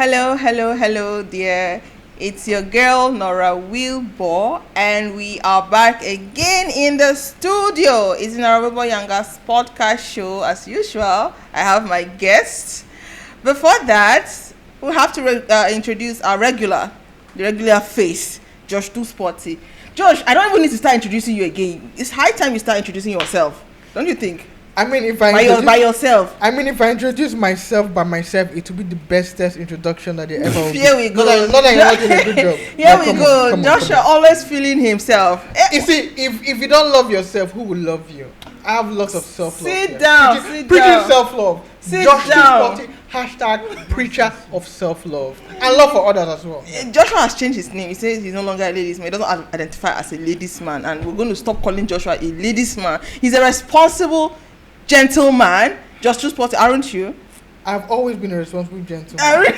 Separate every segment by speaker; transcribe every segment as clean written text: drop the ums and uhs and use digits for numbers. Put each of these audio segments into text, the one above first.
Speaker 1: Hello, dear. It's your girl Nora Wilbur, and we are back again in the studio. It's Nora Wilbur Younger's podcast show, as usual. I have my guests. Before that, we have to introduce our the regular face, Josh Too Sporty. Josh, I don't even need to start introducing you again. It's high time you start introducing yourself, don't you think?
Speaker 2: I mean, if
Speaker 1: by yourself.
Speaker 2: I mean, if I introduce myself by myself, it will be the bestest introduction that they ever will.
Speaker 1: Here we go.
Speaker 2: Not that you're not doing a good job.
Speaker 1: Here we go. Joshua always feeling himself.
Speaker 2: You see, if you don't love yourself, who will love you? I have lots of self-love.
Speaker 1: Sit down.
Speaker 2: Preaching self-love.
Speaker 1: Sit
Speaker 2: Josh
Speaker 1: down.
Speaker 2: #, preacher of self-love. And love for others as well.
Speaker 1: Joshua has changed his name. He says he's no longer a ladies man. He doesn't identify as a ladies man. And we're going to stop calling Joshua a ladies man. He's a responsible gentleman. Just Too Sporty, aren't you?
Speaker 2: I've always been a responsible gentleman.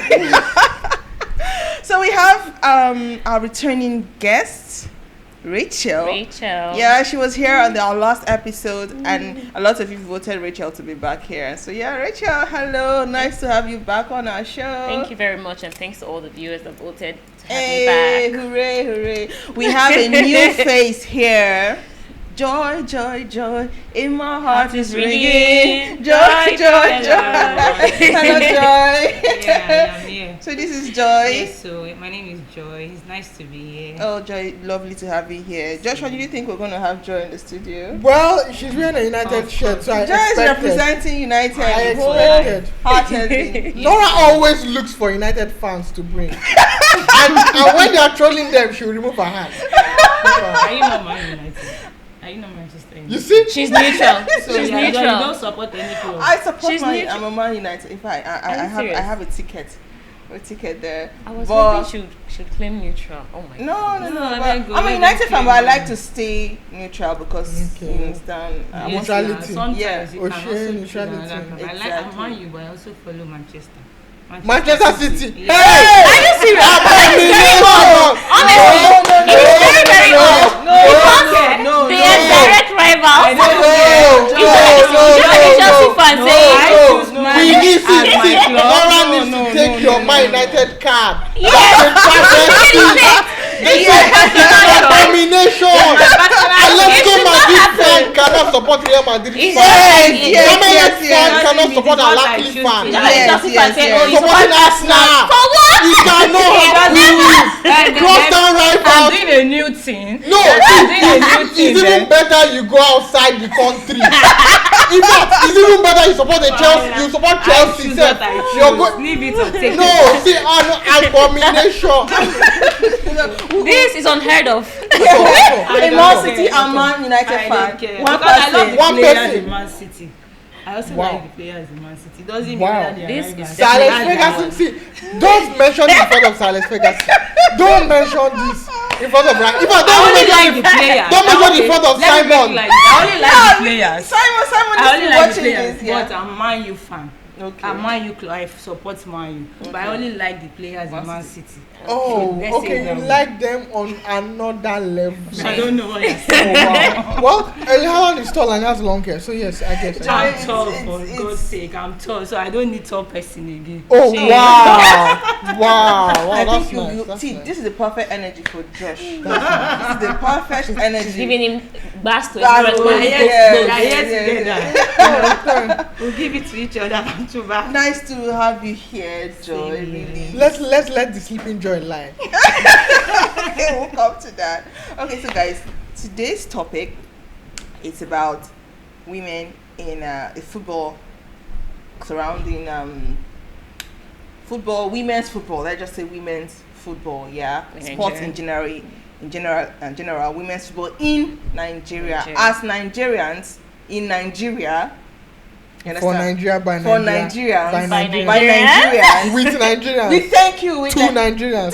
Speaker 1: So we have our returning guest, Rachel. Yeah, she was here on our last episode, and a lot of you voted Rachel to be back here. So yeah, Rachel, hello. Nice to have you back on our show.
Speaker 3: Thank you very much, and thanks to all the viewers that voted to have me back.
Speaker 1: Hooray. We have a new face here. Joy, in my heart is ringing. Joy. Hello, Joy.
Speaker 4: Yeah, I am here.
Speaker 1: So this is Joy.
Speaker 4: Yes, so my name is Joy. It's nice to be here.
Speaker 1: Oh, Joy, lovely to have you here. Joshua, do you think we're going to have Joy in the studio?
Speaker 2: Well, she's wearing a United shirt, so I
Speaker 1: Joy is
Speaker 2: expected.
Speaker 1: representing United.
Speaker 2: I expected.
Speaker 1: Heartedly.
Speaker 2: Nora always looks for United fans to bring. and when they are trolling them, she will remove her hand.
Speaker 4: Are you not Man United? Are you not Manchester United?
Speaker 2: You see?
Speaker 3: She's neutral.
Speaker 4: So
Speaker 3: She's
Speaker 4: you
Speaker 3: neutral.
Speaker 4: don't support any club.
Speaker 1: I support
Speaker 3: She's
Speaker 1: my.
Speaker 3: neutral.
Speaker 1: I'm a Man United. In fact, I have a ticket. A ticket there.
Speaker 3: I was
Speaker 1: but
Speaker 3: hoping should claim neutral. Oh my god.
Speaker 1: No.
Speaker 4: let
Speaker 1: But
Speaker 4: go,
Speaker 1: I'm a
Speaker 4: let
Speaker 1: United
Speaker 4: them
Speaker 1: fan, but I
Speaker 4: claim
Speaker 1: like
Speaker 4: it.
Speaker 1: to stay neutral because
Speaker 2: Okay.
Speaker 1: you understand. I want to-
Speaker 2: Neutrality.
Speaker 4: Sometimes
Speaker 1: Yeah.
Speaker 4: you
Speaker 2: Oh,
Speaker 4: can
Speaker 2: share
Speaker 4: also
Speaker 2: neutrality.
Speaker 4: choose another club. I like
Speaker 1: Exactly.
Speaker 4: Man U, but I also follow Manchester.
Speaker 2: Manchester City.
Speaker 4: Yeah.
Speaker 2: Hey!
Speaker 3: Are you serious?
Speaker 2: Honestly,
Speaker 3: It is very, very odd.
Speaker 1: No.
Speaker 3: They are direct rivals.
Speaker 4: I know.
Speaker 3: Chelsea fans say.
Speaker 4: I choose Man
Speaker 2: we
Speaker 4: U
Speaker 2: need
Speaker 4: as my
Speaker 2: City.
Speaker 4: club.
Speaker 2: Nora needs to take your Man United card.
Speaker 3: Yes.
Speaker 2: This is abomination. And let's go Madrid fan cannot support Real Madrid fan.
Speaker 1: Yes.
Speaker 2: fan cannot support
Speaker 4: It's not
Speaker 2: Alakli
Speaker 4: like
Speaker 2: fan.
Speaker 1: Yes.
Speaker 3: Chelsea fans say, oh, you
Speaker 2: Supporting
Speaker 3: support
Speaker 2: Arsenal.
Speaker 3: For what?
Speaker 2: You cannot happen. Cross down
Speaker 4: I'm
Speaker 2: rivals.
Speaker 4: doing a new thing.
Speaker 2: No,
Speaker 4: I'm doing a new thing.
Speaker 2: it's even better you go outside the country. In fact, it's even better you support the Chelsea. You support Chelsea.
Speaker 4: Choose what I
Speaker 2: You're
Speaker 4: choose. Leave it or take it.
Speaker 2: No, see, abomination.
Speaker 3: This is unheard of.
Speaker 1: A Man City and Man United
Speaker 4: I
Speaker 1: fan.
Speaker 4: don't care.
Speaker 1: One
Speaker 4: Because I love the
Speaker 1: person.
Speaker 2: One
Speaker 4: players
Speaker 2: person.
Speaker 4: in Man City. I also
Speaker 2: Wow.
Speaker 4: like the players in Man City. Doesn't mean
Speaker 2: Wow.
Speaker 4: that they are
Speaker 3: This
Speaker 4: rivals.
Speaker 3: is
Speaker 2: Silas
Speaker 3: Definitely.
Speaker 2: Ferguson, see, don't mention this in front of Silas Ferguson. Don't mention this in front of Ryan. If I
Speaker 4: I
Speaker 2: don't
Speaker 4: only
Speaker 2: mention
Speaker 4: like the players.
Speaker 2: Don't mention in front of
Speaker 4: Let me make
Speaker 2: Simon.
Speaker 4: like I only like the players.
Speaker 1: Simon
Speaker 4: I
Speaker 1: is
Speaker 4: only like the
Speaker 1: watching
Speaker 4: players,
Speaker 1: this. Yeah.
Speaker 4: but I'm Man U fan.
Speaker 1: Okay.
Speaker 4: I'm Man U club. I support Man U, but I only like the players in Man City.
Speaker 2: Oh,
Speaker 4: Let's say
Speaker 2: okay, you
Speaker 4: them.
Speaker 2: like them on another level.
Speaker 4: I don't know what you're
Speaker 2: Oh,
Speaker 4: saying.
Speaker 2: wow. Well, Elihan is tall and has long hair, so yes, I guess.
Speaker 4: I'm
Speaker 1: It's-
Speaker 4: tall
Speaker 1: it's-
Speaker 4: for
Speaker 1: it's-
Speaker 4: God's sake. I'm tall, so I don't need tall person again.
Speaker 2: Oh,
Speaker 4: Shame.
Speaker 2: wow,
Speaker 1: I
Speaker 2: that's
Speaker 1: think
Speaker 2: nice.
Speaker 1: you
Speaker 2: That's
Speaker 1: see,
Speaker 2: nice.
Speaker 1: this is the perfect energy for Josh. This is the perfect energy.
Speaker 3: Giving him bars to
Speaker 1: That
Speaker 3: his
Speaker 1: was-
Speaker 4: We're
Speaker 3: responsibility.
Speaker 4: here
Speaker 1: Yeah,
Speaker 4: we're here
Speaker 1: yeah,
Speaker 4: together. We'll give it to each other back to back.
Speaker 1: Nice to have you here, Joy.
Speaker 4: Same here.
Speaker 1: Really.
Speaker 2: Let's let the sleeping joy lie.
Speaker 1: Okay, we'll come to that. Okay, so guys, today's topic is about women in football, surrounding football, women's football. Let's just say women's football. Yeah,
Speaker 3: In
Speaker 1: sports
Speaker 3: Nigeria.
Speaker 1: in general, women's football in Nigeria.
Speaker 3: Nigeria.
Speaker 1: As Nigerians in Nigeria. You
Speaker 2: For
Speaker 1: understand?
Speaker 2: Nigeria, by
Speaker 1: For
Speaker 2: Nigeria.
Speaker 1: Nigerians.
Speaker 2: By
Speaker 3: By
Speaker 2: Nigeria.
Speaker 1: By Nigerians.
Speaker 2: With
Speaker 1: we
Speaker 2: Nigerians.
Speaker 1: thank you. We
Speaker 2: Two
Speaker 1: thank
Speaker 2: Nigerians.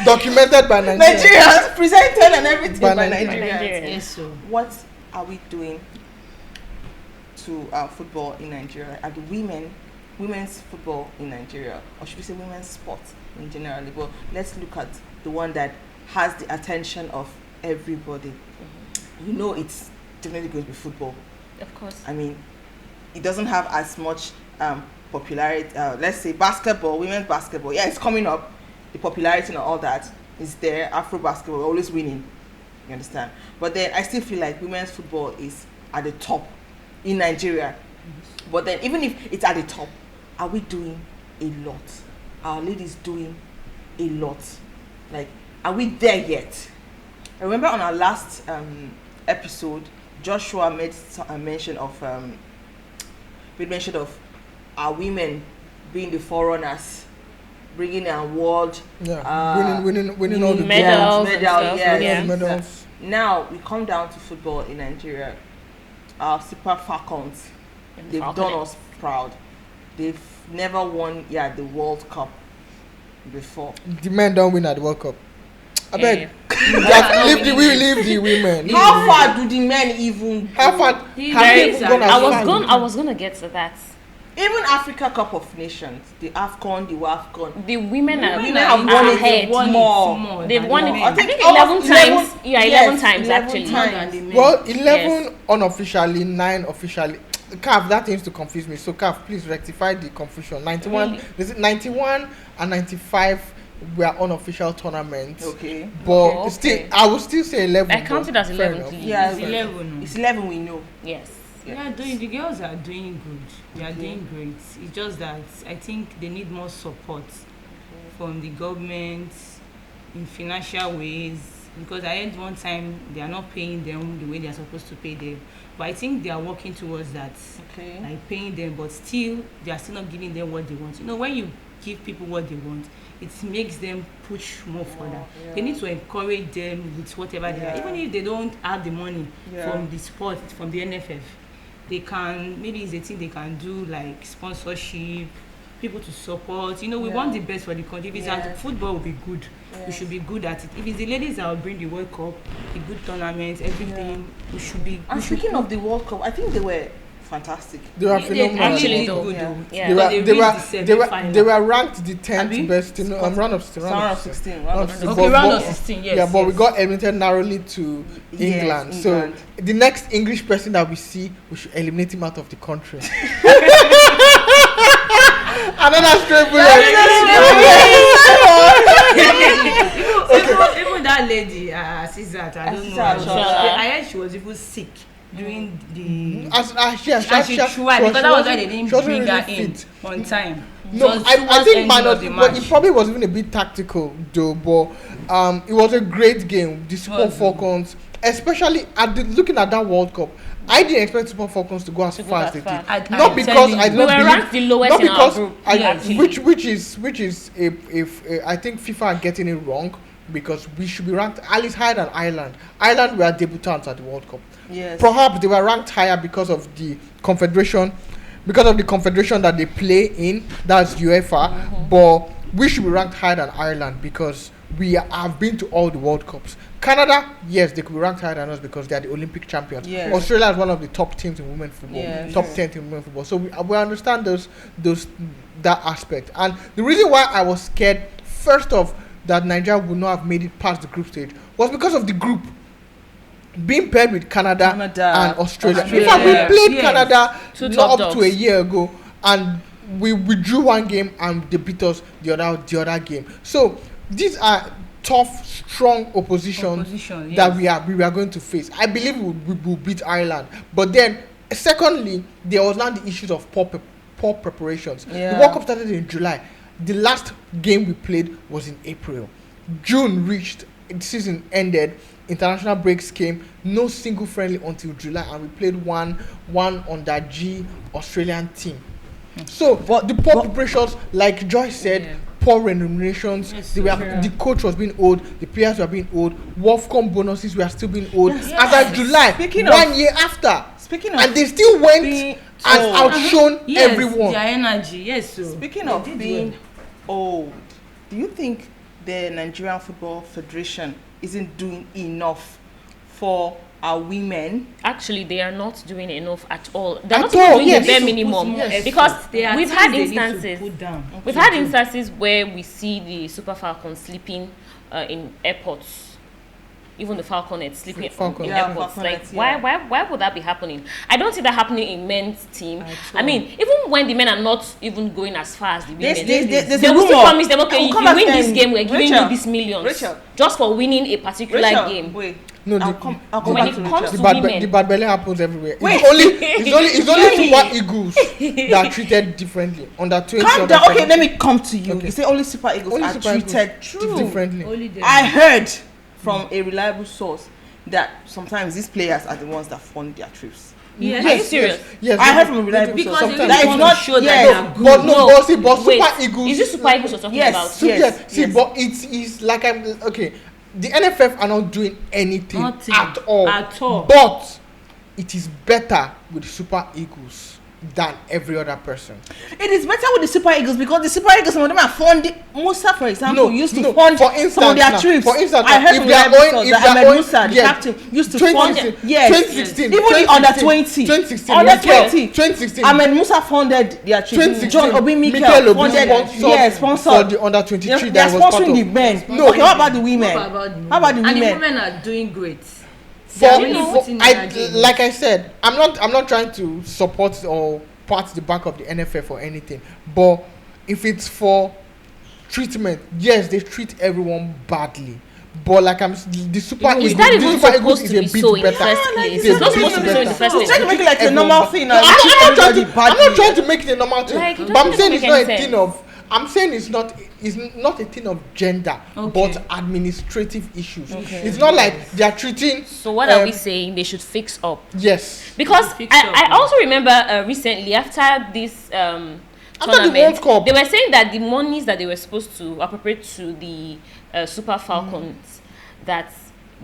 Speaker 2: Documented by Nigerians.
Speaker 1: Nigerians presented and everything
Speaker 2: By
Speaker 1: by
Speaker 2: Nigerians.
Speaker 1: Nigerians.
Speaker 4: Yes, so.
Speaker 1: What are we doing to football in Nigeria? Are the women's football in Nigeria, or should we say women's sport in general? But let's look at the one that has the attention of everybody. You know, it's definitely going to be football.
Speaker 3: Of course.
Speaker 1: I mean, it doesn't have as much popularity. Let's say basketball, women's basketball. Yeah, it's coming up. The popularity and all that is there. Afro basketball always winning. You understand? But then I still feel like women's football is at the top in Nigeria. But then even if it's at the top, are we doing a lot? Our ladies doing a lot. Like, are we there yet? I remember on our last episode, Joshua made a mention of our women being the forerunners, bringing an award,
Speaker 2: winning all the
Speaker 3: medals,
Speaker 1: yes.
Speaker 2: medals.
Speaker 1: Now we come down to football in Nigeria. Our Super Falcons, they've done us proud. They've never won the World Cup before.
Speaker 2: The men don't win at the World Cup. I beg. Leave the women.
Speaker 1: How far do the men even go?
Speaker 2: How far?
Speaker 3: I was gonna get to that.
Speaker 1: Even Africa Cup of Nations, the AFCON, the WAFCON,
Speaker 3: The women have
Speaker 1: won it.
Speaker 3: ahead.
Speaker 1: More.
Speaker 3: They've won it.
Speaker 1: I
Speaker 3: I
Speaker 1: think
Speaker 3: think 11 times. Yeah, 11
Speaker 1: yes,
Speaker 3: times
Speaker 1: 11
Speaker 3: actually.
Speaker 1: times.
Speaker 2: Well, 11 unofficially, 9 officially. Calf, that seems to confuse me. So, Calf, please rectify the confusion. 91,
Speaker 3: Really?
Speaker 2: is it 91 and 95 were unofficial tournaments.
Speaker 1: Okay.
Speaker 2: But
Speaker 3: Okay.
Speaker 2: still, I would still say 11.
Speaker 3: I counted as 11
Speaker 2: enough.
Speaker 3: please.
Speaker 1: Yeah,
Speaker 4: It's 11.
Speaker 1: It's 11 we know.
Speaker 3: Yes.
Speaker 4: The girls are doing good. They are doing great. It's just that I think they need more support from the government in financial ways, because I heard one time they are not paying them the way they are supposed to pay them. But I think they are working towards that,
Speaker 1: Okay.
Speaker 4: like paying them, but still they are still not giving them what they want. You know, when you give people what they want, it makes them push more further.
Speaker 1: Yeah.
Speaker 4: They need to encourage them with whatever they are, even if they don't have the money from the sport, from the NFF. They can, maybe it's a thing they can do, like sponsorship, people to support. You know, we want the best for the country. If it's at football, will be good. We should be good at it. If it's the ladies that will bring the World Cup, the good tournaments, everything, we should be.
Speaker 1: And speaking of the World Cup, I think they were fantastic.
Speaker 2: They were
Speaker 4: They
Speaker 2: phenomenal.
Speaker 3: actually
Speaker 4: did
Speaker 3: though.
Speaker 4: good
Speaker 1: Yeah.
Speaker 4: though.
Speaker 3: Yeah.
Speaker 2: They
Speaker 4: Because
Speaker 2: were,
Speaker 4: reached the
Speaker 2: they were
Speaker 4: semi-final.
Speaker 2: ranked the 10th
Speaker 1: Abi?
Speaker 2: best in round of 16.
Speaker 1: Round of 16.
Speaker 2: Round of 16.
Speaker 4: Okay,
Speaker 2: But-
Speaker 4: round
Speaker 2: but-
Speaker 4: of 16, yes.
Speaker 2: Yeah, but we
Speaker 4: yes.
Speaker 2: got eliminated narrowly to
Speaker 1: Yes,
Speaker 2: England.
Speaker 1: England.
Speaker 2: So the next English person that we see, we should eliminate him out of the country. Another straight bullet.
Speaker 4: Even that lady, Caesar, I don't know. I heard she was even sick during the.
Speaker 2: As she
Speaker 4: And she tried, because that was why they didn't bring her in on time.
Speaker 2: No,
Speaker 4: Just
Speaker 2: I
Speaker 4: towards
Speaker 2: think
Speaker 4: ending
Speaker 2: minus,
Speaker 4: of the
Speaker 2: but it
Speaker 4: match.
Speaker 2: probably was even a bit tactical though. But it was a great game. The Super
Speaker 4: Was.
Speaker 2: Falcons, especially looking at that World Cup, I didn't expect Super Falcons to go as far as they did. Not
Speaker 4: I'm
Speaker 2: because
Speaker 4: telling
Speaker 2: I
Speaker 4: you.
Speaker 2: did
Speaker 3: We
Speaker 2: not
Speaker 3: were
Speaker 2: believe.
Speaker 3: ranked the lowest
Speaker 2: Not
Speaker 3: in our
Speaker 2: because
Speaker 3: group.
Speaker 2: which is if I think FIFA are getting it wrong, because we should be ranked at least higher than Ireland. Ireland were debutants at the World Cup.
Speaker 1: Yes.
Speaker 2: Perhaps they were ranked higher because of the confederation that they play in, that's UEFA. But we should be ranked higher than Ireland because we have been to all the World Cups. Canada, yes, they could be ranked higher than us because they are the Olympic champions.
Speaker 1: Yes.
Speaker 2: Australia is one of the top teams in women's football,
Speaker 1: Yes.
Speaker 2: top 10 in women's football. So we understand that aspect. And the reason why I was scared, first off, that Nigeria would not have made it past the group stage was because of the group being paired with Canada and Australia. In fact, we played Canada
Speaker 3: Two
Speaker 2: not
Speaker 3: top
Speaker 2: up
Speaker 3: dogs.
Speaker 2: to a year ago, and we drew one game and they beat us the other game. So these are tough, strong opposition that
Speaker 4: yes.
Speaker 2: we are going to face. I believe we will beat Ireland, but then secondly, there was now the issues of poor preparations.
Speaker 1: Yeah.
Speaker 2: The World Cup started in July. The last game we played was in April. June reached, the season ended, international breaks came, no single friendly until July, and we played one under G Australian team. So the poor preparations, like Joyce said, poor remunerations.
Speaker 4: Yes,
Speaker 2: The coach was being owed, the players were being owed, WAFCON bonuses were still being owed. As of July,
Speaker 1: Speaking
Speaker 2: one
Speaker 1: of-
Speaker 2: year after,
Speaker 1: Speaking of
Speaker 2: and they still went
Speaker 1: being
Speaker 2: and
Speaker 1: old.
Speaker 2: outshone
Speaker 4: Yes,
Speaker 2: everyone.
Speaker 4: their energy, yes. So
Speaker 1: Speaking
Speaker 4: they
Speaker 1: of
Speaker 4: did
Speaker 1: being
Speaker 4: well.
Speaker 1: old, do you think the Nigerian Football Federation isn't doing enough for our women?
Speaker 3: Actually, they are not doing enough at all. They're
Speaker 2: At
Speaker 3: not even
Speaker 2: all,
Speaker 3: doing
Speaker 2: yes.
Speaker 3: the bare
Speaker 4: They
Speaker 3: minimum
Speaker 4: need to put more
Speaker 3: because
Speaker 4: effort. There are
Speaker 3: we've
Speaker 4: things
Speaker 3: had
Speaker 4: they need to
Speaker 3: instances.
Speaker 4: put down.
Speaker 3: We've had instances where we see the Super Falcons sleeping in airports. even the falconets sleeping
Speaker 2: Falcon.
Speaker 3: in
Speaker 1: Yeah,
Speaker 3: airports.
Speaker 1: falconets,
Speaker 3: Like, why would that be happening? I don't see that happening in men's team. I mean, even when the men are not even going as far as the women,
Speaker 1: There's
Speaker 3: they
Speaker 1: a
Speaker 3: will still
Speaker 1: rumor.
Speaker 3: promise them, okay,
Speaker 1: I'll
Speaker 3: if
Speaker 1: come
Speaker 3: you
Speaker 1: back
Speaker 3: win this
Speaker 1: then.
Speaker 3: game, we're giving
Speaker 1: Rachel,
Speaker 3: you these millions
Speaker 1: Rachel.
Speaker 3: just for winning a particular game.
Speaker 1: Wait.
Speaker 2: No,
Speaker 1: I'll
Speaker 2: the,
Speaker 1: come
Speaker 3: when
Speaker 1: back
Speaker 3: it
Speaker 1: to
Speaker 3: comes
Speaker 1: Rachel.
Speaker 3: to women.
Speaker 2: the bad belly happens everywhere.
Speaker 1: Wait.
Speaker 2: It's only Super Eagles that are treated differently. Under 20.
Speaker 1: Calm
Speaker 2: under
Speaker 1: down. Okay,
Speaker 2: 17.
Speaker 1: let me come to you.
Speaker 2: Okay.
Speaker 1: You say only Super Eagles
Speaker 2: Only
Speaker 1: are
Speaker 2: Super Eagles
Speaker 1: treated
Speaker 2: differently.
Speaker 4: Only them.
Speaker 1: I heard from a reliable source that sometimes these players are the ones that fund their trips.
Speaker 4: Yes.
Speaker 3: Are you serious?
Speaker 2: Yes.
Speaker 1: I heard from a reliable
Speaker 4: Because
Speaker 1: source.
Speaker 4: they
Speaker 2: sometimes
Speaker 4: really
Speaker 1: That
Speaker 4: want
Speaker 1: is not
Speaker 4: to show that
Speaker 1: yes.
Speaker 4: they are good.
Speaker 2: But
Speaker 3: No,
Speaker 2: but
Speaker 3: wait,
Speaker 2: Super Eagles.
Speaker 3: is this Super Eagles you're talking
Speaker 1: Yes.
Speaker 3: about?
Speaker 2: So
Speaker 1: Yes,
Speaker 2: see,
Speaker 1: yes.
Speaker 2: but it is like I'm okay. The NFF are not doing anything
Speaker 4: Nothing.
Speaker 2: at all.
Speaker 4: At all.
Speaker 2: But it is better with Super Eagles than every other person.
Speaker 1: It is better with the Super Eagles because the Super Eagles, some of them are funding. Musa, for example, used to
Speaker 2: no,
Speaker 1: fund
Speaker 2: for instance
Speaker 1: some of their
Speaker 2: now,
Speaker 1: trips.
Speaker 2: for instance
Speaker 1: I
Speaker 2: now,
Speaker 1: heard
Speaker 2: if
Speaker 1: from
Speaker 2: they are
Speaker 1: reliable
Speaker 2: going-
Speaker 1: source
Speaker 2: if
Speaker 1: that
Speaker 2: they are
Speaker 1: Ahmed
Speaker 2: going-
Speaker 1: Musa, the
Speaker 2: yes,
Speaker 1: captain, used to fund
Speaker 2: 2016,
Speaker 1: yes,
Speaker 2: 2016,
Speaker 1: even the under 20,
Speaker 2: 2016,
Speaker 1: under
Speaker 2: Mikel,
Speaker 1: 20,
Speaker 2: 2016.
Speaker 1: Ahmed Musa funded their trips.
Speaker 2: 2016,
Speaker 1: John Obi Mikel
Speaker 2: Obi
Speaker 1: funded,
Speaker 2: sponsored
Speaker 1: yes,
Speaker 2: for
Speaker 1: sponsored.
Speaker 2: the under 23
Speaker 1: They are
Speaker 2: that was part
Speaker 1: sponsoring
Speaker 2: of.
Speaker 1: the men.
Speaker 2: No,
Speaker 1: Okay, what about the women?
Speaker 4: What about the
Speaker 1: How about the
Speaker 4: And the
Speaker 1: women?
Speaker 4: women are doing great.
Speaker 2: For,
Speaker 4: They are really
Speaker 2: for
Speaker 4: putting
Speaker 2: I,
Speaker 4: energy in
Speaker 2: like I said, I'm not trying to support or pat the back of the NFF or anything, but if it's for treatment, yes, they treat everyone badly. But like the Super
Speaker 3: Is
Speaker 2: Eagles,
Speaker 3: that
Speaker 2: the
Speaker 3: even
Speaker 2: Super Eagles
Speaker 3: supposed
Speaker 2: is
Speaker 3: to
Speaker 2: a
Speaker 3: be
Speaker 2: bit
Speaker 3: so in the
Speaker 2: better.
Speaker 3: first
Speaker 1: like,
Speaker 3: place?
Speaker 1: it's
Speaker 3: It's not
Speaker 1: not
Speaker 3: supposed to be so in the first
Speaker 1: He's
Speaker 3: place.
Speaker 1: trying to make it like a
Speaker 2: Everyone
Speaker 1: normal
Speaker 2: bad.
Speaker 1: thing.
Speaker 2: No,
Speaker 1: and treat
Speaker 2: I'm not
Speaker 1: everybody badly.
Speaker 2: trying to make it a normal thing.
Speaker 3: Like, it
Speaker 2: but I'm
Speaker 3: doesn't
Speaker 2: saying
Speaker 3: make
Speaker 2: it's not
Speaker 3: any
Speaker 2: a thing
Speaker 3: sense.
Speaker 2: of. I'm saying it's not a thing of gender,
Speaker 4: Okay.
Speaker 2: but administrative issues.
Speaker 1: Okay.
Speaker 2: It's not like they are treating.
Speaker 3: So what are we saying? They should fix up.
Speaker 2: Yes.
Speaker 3: Because
Speaker 4: Fix up,
Speaker 3: I
Speaker 4: yeah.
Speaker 3: also remember recently after this
Speaker 2: the
Speaker 3: tournament,
Speaker 2: World Cup.
Speaker 3: they were saying that the monies that they were supposed to appropriate to the Super Falcons, that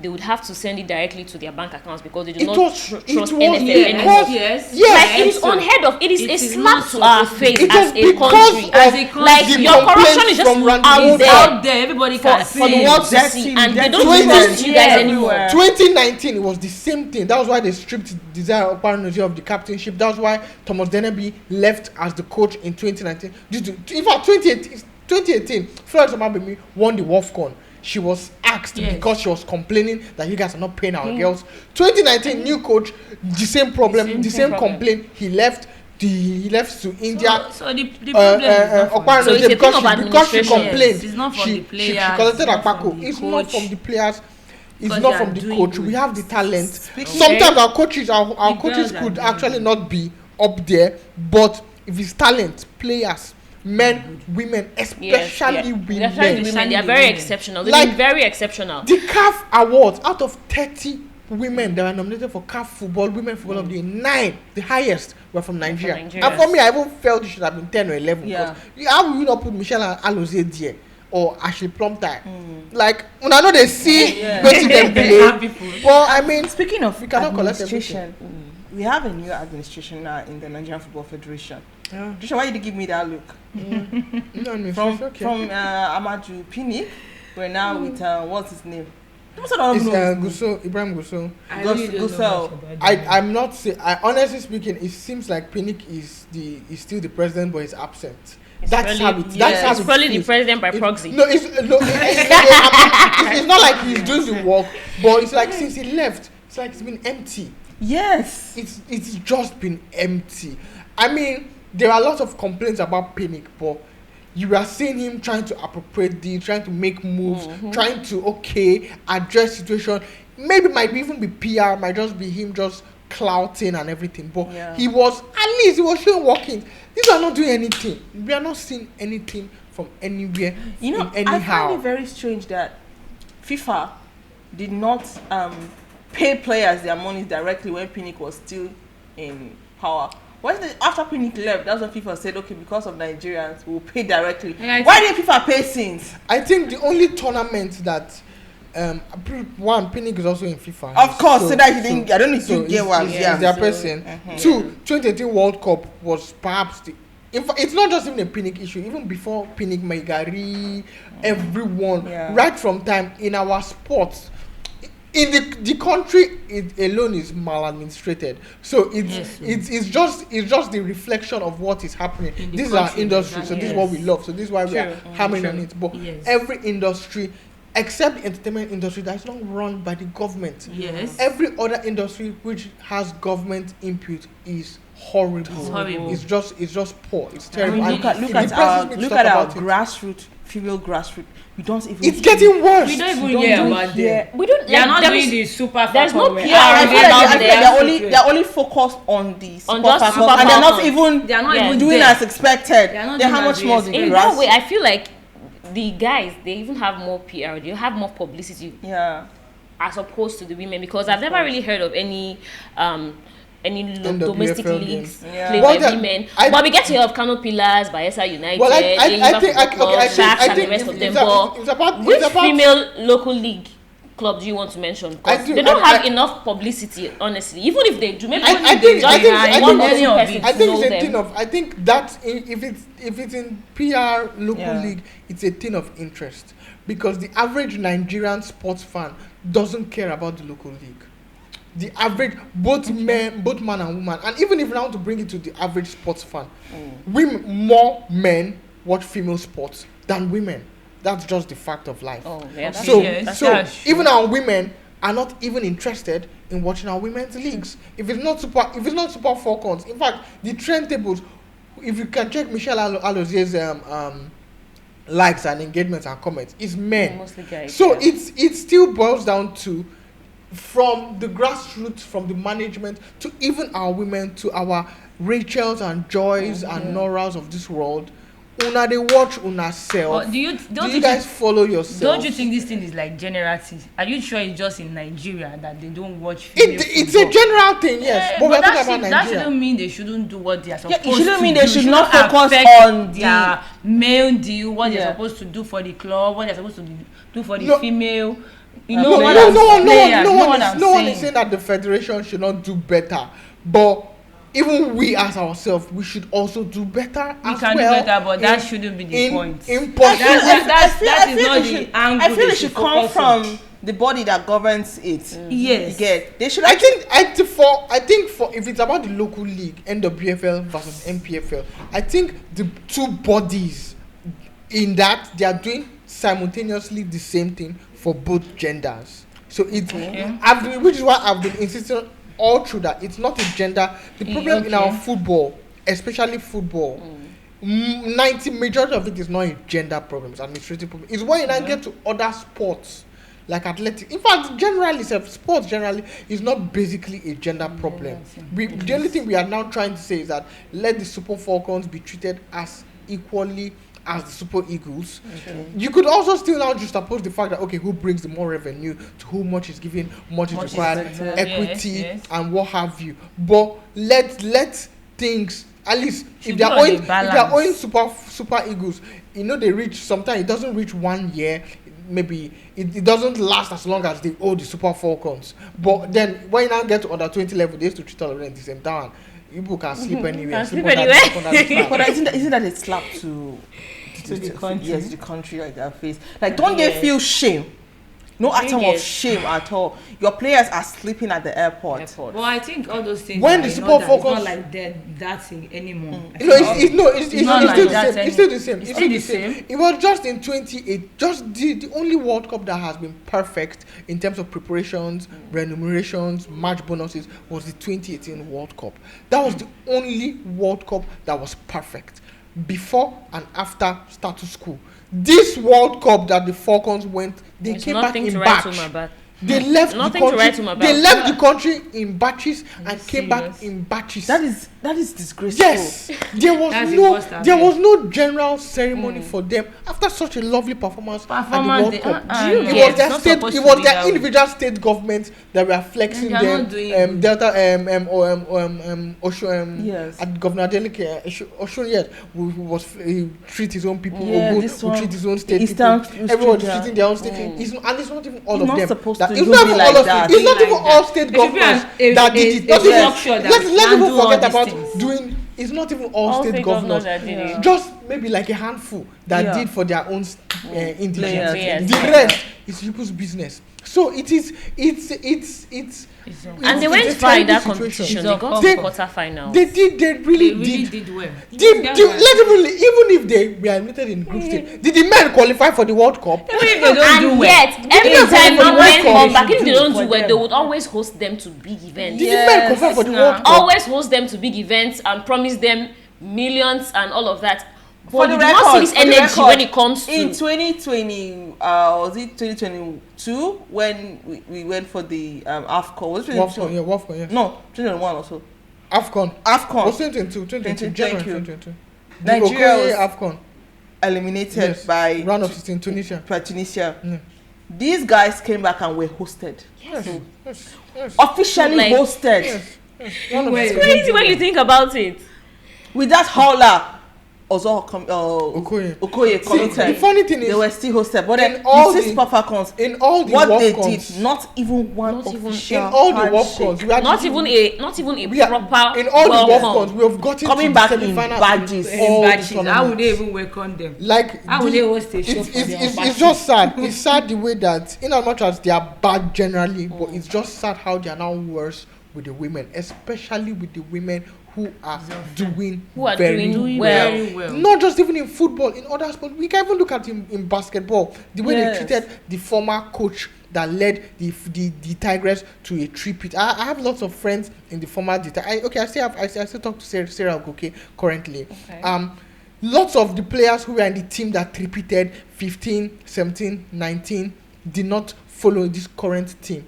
Speaker 3: they would have to send it directly to their bank accounts because they do
Speaker 2: It
Speaker 3: not
Speaker 2: was-
Speaker 3: trust
Speaker 2: it was-
Speaker 3: NFF
Speaker 2: yes,
Speaker 3: anymore.
Speaker 4: Yes.
Speaker 2: Yes.
Speaker 3: Like, it is unheard of. It is
Speaker 4: It
Speaker 3: a
Speaker 4: is
Speaker 3: slap
Speaker 4: not
Speaker 3: to our
Speaker 4: supposed to
Speaker 3: face
Speaker 2: It
Speaker 3: as
Speaker 2: was
Speaker 3: a
Speaker 2: because
Speaker 3: country.
Speaker 2: of
Speaker 4: As a country.
Speaker 3: Like,
Speaker 2: the
Speaker 3: your corruption
Speaker 2: complaints
Speaker 3: is just
Speaker 2: from
Speaker 3: out
Speaker 2: Randy
Speaker 3: there
Speaker 4: Out there, everybody can see.
Speaker 3: for the world to
Speaker 1: Dirty,
Speaker 3: see, and they
Speaker 1: dirty
Speaker 3: don't
Speaker 2: women.
Speaker 3: trust you guys
Speaker 1: Yeah,
Speaker 3: anymore.
Speaker 1: everywhere.
Speaker 2: 2019, it was the same thing. That was why they stripped Desire Okparanozie of the captainship. That was why Thomas Dennerby left as the coach in 2019. In fact, 2018, Florence Omabemi won the WAFCON. She was asked
Speaker 4: Yes.
Speaker 2: because she was complaining that you guys are not paying our girls. 2019, new coach, the same problem, the same
Speaker 3: problem.
Speaker 2: complaint. He left to India.
Speaker 4: So the problem is not for
Speaker 2: Okparanozie
Speaker 3: So it's a thing
Speaker 2: because
Speaker 3: of
Speaker 2: she
Speaker 3: administration.
Speaker 2: complained.
Speaker 4: Yes, it's not from
Speaker 2: she,
Speaker 4: the players,
Speaker 2: She collected
Speaker 4: it's not
Speaker 2: Akpako.
Speaker 4: from the
Speaker 2: It's not
Speaker 4: coach.
Speaker 2: from the players. It's
Speaker 4: Because
Speaker 2: not
Speaker 4: they
Speaker 2: from
Speaker 4: are
Speaker 2: the
Speaker 4: doing
Speaker 2: coach.
Speaker 4: good.
Speaker 2: We have the talent.
Speaker 1: Speaking-
Speaker 2: Sometimes our coaches
Speaker 4: The
Speaker 2: coaches
Speaker 4: girls are
Speaker 2: could
Speaker 4: doing
Speaker 2: actually
Speaker 4: good.
Speaker 2: not be up there, but if it's talent, players, men, women, especially
Speaker 3: Especially
Speaker 2: women.
Speaker 3: the women, they are very
Speaker 4: Women.
Speaker 3: exceptional. They've
Speaker 2: Like-
Speaker 3: been very exceptional.
Speaker 2: The CAF Awards, out of 30 women that were nominated for CAF Football Women Football of the Year, 9, the highest, were from Nigeria.
Speaker 3: Nigeria.
Speaker 2: And for me, I even felt it should have been 10 or 11.
Speaker 1: Yeah.
Speaker 2: Because how will you not put Michelle Alozie there or Ashley Plumtie? Like, when I know they see,
Speaker 1: Yeah.
Speaker 2: go see them
Speaker 4: They
Speaker 2: play.
Speaker 4: have people.
Speaker 2: Well, I mean,
Speaker 1: Speaking of
Speaker 2: we cannot collect
Speaker 1: administration, we have a new administration now in the Nigerian Football Federation.
Speaker 2: yeah.
Speaker 1: Trisha, why did you give me that look?
Speaker 2: No, no,
Speaker 1: From
Speaker 2: it's okay.
Speaker 1: Amaju Pini, we're now with what's his name? What's that?
Speaker 2: It's
Speaker 1: Name?
Speaker 2: Gusso, Ibrahim Gusso.
Speaker 4: I
Speaker 1: Gus-
Speaker 4: really don't
Speaker 1: Gusel.
Speaker 4: know much about them.
Speaker 2: I'm not say. Honestly speaking, it seems like Pinnick is still the president, but he's absent. That's how it. That's how
Speaker 3: It's
Speaker 2: it
Speaker 3: probably the
Speaker 2: feels.
Speaker 3: president by
Speaker 2: It-
Speaker 3: proxy.
Speaker 2: No, it's not like he's doing the work, but it's like since he left, it's like it's been empty.
Speaker 1: Yes.
Speaker 2: It's just been empty. I mean, there are a lot of complaints about Pinnick, but you are seeing him trying to appropriate deals, trying to make moves, trying to address situation. Maybe might even be PR, might just be him just clouting and everything. But
Speaker 1: Yeah.
Speaker 2: he was showing working. These are not doing anything. We are not seeing anything from anywhere.
Speaker 1: You know,
Speaker 2: in
Speaker 1: I
Speaker 2: anyhow.
Speaker 1: find it very strange that FIFA did not pay players their money directly when Pinnick was still in power. After Pinnick left, that's when FIFA said, okay, because of Nigerians, we'll pay directly.
Speaker 4: Yeah,
Speaker 1: Why did FIFA pay since?
Speaker 2: I think the only tournament that Pinnick is also in FIFA.
Speaker 1: Of course, so that he didn't. I don't know if you
Speaker 2: it's-
Speaker 1: get what I'm
Speaker 2: it's
Speaker 1: saying.
Speaker 2: their
Speaker 1: So,
Speaker 2: person. 2018 World Cup was perhaps in fact, it's not just even a Pinnick issue. Even before Pinnick, Maigari, everyone,
Speaker 1: Yeah.
Speaker 2: right from time in our sports, in the country it alone is maladministrated. So it's just the reflection of what is happening.
Speaker 4: In the
Speaker 2: This is our
Speaker 4: country,
Speaker 2: industry, so this is what we love. So this is why we are
Speaker 1: True.
Speaker 2: hammering on it. But
Speaker 4: Yes.
Speaker 2: every industry, except the entertainment industry that is not run by the government.
Speaker 4: Yes.
Speaker 2: Every other industry which has government input is horrible.
Speaker 3: It's horrible.
Speaker 2: It's just poor. It's terrible.
Speaker 4: mean,
Speaker 2: And
Speaker 1: Look
Speaker 2: it
Speaker 1: at
Speaker 2: depresses
Speaker 1: our
Speaker 2: me to
Speaker 1: look
Speaker 2: talk
Speaker 1: at our
Speaker 2: about it.
Speaker 1: grassroots, female grassroots. We don't even.
Speaker 2: It's getting worse.
Speaker 4: We don't even
Speaker 1: don't
Speaker 4: hear
Speaker 1: do
Speaker 4: about
Speaker 1: hear-
Speaker 4: them.
Speaker 3: We don't.
Speaker 4: They are not
Speaker 3: there
Speaker 4: doing
Speaker 3: is-
Speaker 4: the super.
Speaker 3: there's no
Speaker 4: Falcon
Speaker 3: PR
Speaker 4: where-
Speaker 1: I feel like,
Speaker 3: about
Speaker 1: I feel like
Speaker 3: them.
Speaker 1: they're only focused on the Super
Speaker 3: just
Speaker 1: Falcons,
Speaker 3: Super
Speaker 1: and they're not
Speaker 3: Falcons.
Speaker 1: even
Speaker 4: They are not
Speaker 3: Yeah.
Speaker 4: even
Speaker 1: doing
Speaker 4: there.
Speaker 1: as expected.
Speaker 4: They are not
Speaker 1: Then
Speaker 4: doing
Speaker 1: how
Speaker 4: as
Speaker 1: much
Speaker 4: we
Speaker 1: more the
Speaker 3: In
Speaker 1: grass?
Speaker 3: that way, I feel like the guys, they even have more PR. They have more publicity
Speaker 1: Yeah.
Speaker 3: as opposed to the women, because I've never really heard of any
Speaker 2: NWFL
Speaker 3: domestic
Speaker 2: games.
Speaker 3: leagues
Speaker 1: Yeah.
Speaker 3: played
Speaker 2: Well,
Speaker 3: by women.
Speaker 2: I-
Speaker 3: But we get to hear of Kano Pillars, Bayelsa United,
Speaker 2: Well, I
Speaker 3: Eyimba
Speaker 2: think
Speaker 3: Football Club, Sharks, and the rest of them. But which
Speaker 2: it's about
Speaker 3: female local league club do you want to mention? 'Cause
Speaker 2: do-
Speaker 3: they don't
Speaker 2: I-
Speaker 3: have enough publicity, honestly. Even if they do, maybe
Speaker 2: I
Speaker 3: only
Speaker 2: think-
Speaker 3: they just
Speaker 2: I think-
Speaker 3: hire
Speaker 2: I
Speaker 3: one
Speaker 2: think-
Speaker 3: or two
Speaker 4: I
Speaker 3: persons
Speaker 2: I
Speaker 3: to
Speaker 2: think
Speaker 3: know
Speaker 2: it's a
Speaker 3: them.
Speaker 2: thing of. I think that if it's in PR local
Speaker 1: Yeah.
Speaker 2: league, it's a thing of interest because the average Nigerian sports fan doesn't care about the local league. The average both man and woman, and even if you want to bring it to the average sports fan, more men watch female sports than women. That's just the fact of life.
Speaker 3: Oh, yeah, that's
Speaker 2: So,
Speaker 4: Yes,
Speaker 2: so
Speaker 4: that's true.
Speaker 2: even our women are not even interested in watching our women's leagues. If it's not Super Falcons, in fact, the trend tables, if you can check Michelle Alozier's likes and engagements and comments, it's men.
Speaker 3: mostly guys.
Speaker 2: So
Speaker 3: yeah.
Speaker 2: it still boils down to, from the grassroots, from the management to even our women, to our Rachels and Joys and Noras of this world. Una they watch una self.
Speaker 4: But do you
Speaker 2: guys follow yourself?
Speaker 4: Don't you think this thing is like generality? Are you sure it's just in Nigeria that they don't watch female
Speaker 2: It's
Speaker 4: football?
Speaker 2: a general thing, yes. But we're talking about
Speaker 4: that
Speaker 2: Nigeria.
Speaker 4: shouldn't mean they shouldn't do what they are supposed
Speaker 1: it shouldn't
Speaker 4: to
Speaker 1: mean
Speaker 4: do.
Speaker 1: they should
Speaker 4: It
Speaker 1: not
Speaker 4: shouldn't
Speaker 1: focus
Speaker 4: affect
Speaker 1: on
Speaker 4: their male deal, what
Speaker 1: Yeah.
Speaker 4: they're supposed to do for the club, what they're supposed to do for the
Speaker 2: No.
Speaker 4: female. You know
Speaker 2: No,
Speaker 4: what
Speaker 2: no,
Speaker 4: I'm
Speaker 2: no one
Speaker 4: saying?
Speaker 2: is saying that the federation should not do better. But even we as ourselves, we should also do better
Speaker 4: We
Speaker 2: as
Speaker 4: can
Speaker 2: well.
Speaker 4: do better, but that shouldn't be the point.
Speaker 2: In
Speaker 4: That is not the angle
Speaker 1: I feel
Speaker 4: they
Speaker 1: it
Speaker 4: should
Speaker 1: should come
Speaker 4: focus on.
Speaker 1: from the body that governs it.
Speaker 4: Yes.
Speaker 1: You get. They should.
Speaker 2: I think for if it's about the local league, NWFL versus MPFL, I think the two bodies in that they are doing simultaneously the same thing for both genders. So it's which is why I've been insisting all through that it's not a gender. The problem in our football, especially football, 90 majority of it is not a gender problem, it's administrative problem. It's when you now get to other sports like athletics. In fact, generally, sports generally is not basically a gender problem. The only thing we are now trying to say is that let the Super Falcons be treated as equally as the Super Eagles. You could also still now just oppose the fact that who brings the more revenue, to whom much is given, much is required, equity and what have you. But let things, at least if they are owing Super Eagles, they reach, sometimes it doesn't reach 1 year. Maybe it doesn't last as long as they owe the Super Falcons. But then when you now get to under 20 level, they used to treat all of them the same time. You can sleep anywhere.
Speaker 3: Sleep
Speaker 2: under
Speaker 3: anywhere.
Speaker 2: the
Speaker 1: But isn't that a slap to
Speaker 4: the country?
Speaker 1: Yes, the country, like their face. Like, don't they feel shame? No atom of shame at all. Your players are sleeping at the airport.
Speaker 4: Well, I think all those things.
Speaker 2: When
Speaker 4: are
Speaker 2: the Super
Speaker 4: not that- it's
Speaker 2: Falcons-
Speaker 4: not like that thing anymore.
Speaker 2: It's
Speaker 4: not like
Speaker 2: still the
Speaker 4: that
Speaker 2: same. It's still the same. It's still the
Speaker 4: same.
Speaker 2: same. It was just in 28. Just the only World Cup that has been perfect in terms of preparations, remunerations, match bonuses was the 2018 World Cup. That was the only World Cup that was perfect. Before and after status quo. This World Cup that the Falcons went, they
Speaker 3: There's
Speaker 2: came back
Speaker 3: nothing
Speaker 2: in
Speaker 3: to write home
Speaker 2: batch.
Speaker 3: about.
Speaker 2: They left the
Speaker 3: Nothing to write home
Speaker 2: country.
Speaker 3: about.
Speaker 2: They left the country in batches and came back
Speaker 4: serious?
Speaker 2: in batches.
Speaker 1: That is disgraceful.
Speaker 2: Yes, there was
Speaker 4: That's the
Speaker 2: no
Speaker 4: worst I've
Speaker 2: there
Speaker 4: heard.
Speaker 2: was no general ceremony for them after such a lovely performance at the World Cup.
Speaker 4: no,
Speaker 2: It
Speaker 4: it's
Speaker 2: was their
Speaker 4: not
Speaker 2: state,
Speaker 4: supposed
Speaker 2: it
Speaker 4: to
Speaker 2: was
Speaker 4: be
Speaker 2: their
Speaker 4: that way.
Speaker 2: individual state governments that were flexing
Speaker 4: They are
Speaker 2: them.
Speaker 4: not doing
Speaker 2: Delta Osho
Speaker 1: Yes.
Speaker 2: at Governor Adeleke Osho, yes, he treat his own people.
Speaker 1: Yeah,
Speaker 2: Ogun
Speaker 1: this
Speaker 2: will
Speaker 1: one,
Speaker 2: treat his own
Speaker 1: the
Speaker 2: state
Speaker 1: Eastern
Speaker 2: people. Everyone's
Speaker 1: Australia.
Speaker 2: treating their own state. And it's not even all
Speaker 1: It's
Speaker 2: of
Speaker 1: not
Speaker 2: them.
Speaker 1: supposed
Speaker 2: That-
Speaker 1: to
Speaker 2: it's
Speaker 1: even
Speaker 2: not
Speaker 1: be
Speaker 2: even
Speaker 1: like
Speaker 2: all of
Speaker 1: that.
Speaker 2: it's not
Speaker 4: Like
Speaker 2: even
Speaker 4: that.
Speaker 2: all state
Speaker 4: There should be
Speaker 2: governments
Speaker 4: a
Speaker 2: that did it.
Speaker 4: a
Speaker 2: Not even-
Speaker 4: structure that
Speaker 2: let's
Speaker 4: can
Speaker 2: even
Speaker 4: do all
Speaker 2: forget
Speaker 4: these
Speaker 2: about
Speaker 4: things.
Speaker 2: doing. It's not even all
Speaker 3: All
Speaker 2: state
Speaker 3: state
Speaker 2: governors.
Speaker 3: governors that did it.
Speaker 2: Just maybe like a handful that
Speaker 1: Yeah.
Speaker 2: indigent.
Speaker 1: Players.
Speaker 3: Yes.
Speaker 2: The rest it's people's business. So it's
Speaker 3: And they went far in that competition. They got to the quarterfinal.
Speaker 2: They really
Speaker 4: did well.
Speaker 2: Even if they were admitted in group stage, did the men qualify for the World Cup?
Speaker 4: Even if they don't do well.
Speaker 3: Yet, every time the men come back, if they don't do well, they would always host them to big events.
Speaker 2: Did the men qualify for the World Cup?
Speaker 3: Always host them to big events and promise them millions and all of that.
Speaker 1: For
Speaker 3: But
Speaker 1: the
Speaker 3: you do not see this
Speaker 1: record,
Speaker 3: energy when it comes to
Speaker 1: in 2020, was it 2022 when we went for the AFCON? Was it 2022?
Speaker 2: WAFCON, yeah.
Speaker 1: No, 2021 also.
Speaker 2: AFCON.
Speaker 1: AFCON.
Speaker 2: Was 2022, January 2022.
Speaker 1: Nigeria was
Speaker 2: AFCON.
Speaker 1: eliminated by
Speaker 2: round of 16 Tunisia.
Speaker 1: Tunisia. These guys came back and were hosted.
Speaker 2: Yes.
Speaker 1: Officially
Speaker 3: Like-
Speaker 1: hosted.
Speaker 2: Yes.
Speaker 3: it's crazy when you think about it.
Speaker 1: With that howler.
Speaker 2: Okoye.
Speaker 1: Okoye commented.
Speaker 2: The funny thing
Speaker 1: they
Speaker 2: is,
Speaker 1: were still hosted, but then
Speaker 2: all
Speaker 1: the
Speaker 2: the-
Speaker 1: Super Falcons,
Speaker 2: in all the
Speaker 1: what they
Speaker 2: WAFCONs,
Speaker 1: did, not even one
Speaker 3: Not even-
Speaker 1: official
Speaker 2: in all the
Speaker 1: handshake.
Speaker 2: WAFCONs, we had
Speaker 3: Not even a
Speaker 2: we are-
Speaker 3: proper
Speaker 2: in all the
Speaker 3: welcome.
Speaker 2: WAFCONs, we have gotten
Speaker 1: Coming
Speaker 2: to
Speaker 1: back
Speaker 2: the
Speaker 1: in
Speaker 2: semi-finals
Speaker 1: badges.
Speaker 2: in all the
Speaker 4: How would
Speaker 2: tournaments.
Speaker 4: they even welcome them?
Speaker 2: Like
Speaker 4: How would they host a show for their
Speaker 2: it's
Speaker 4: badges?
Speaker 2: just sad. It's sad the way that, in as much as they are bad generally, but it's just sad how they are now worse with the women, especially with the women who are doing
Speaker 3: Doing
Speaker 2: well.
Speaker 4: very well.
Speaker 2: Not just even in football, in other sports. We can even look at in basketball, the way
Speaker 1: Yes.
Speaker 2: they treated the former coach that led the Tigers to a three-peat. I have lots of friends in the former. I still talk to Sarah Goke currently.
Speaker 3: Okay.
Speaker 2: Lots of the players who were in the team that three-peated 15, 17, 19 did not follow this current team.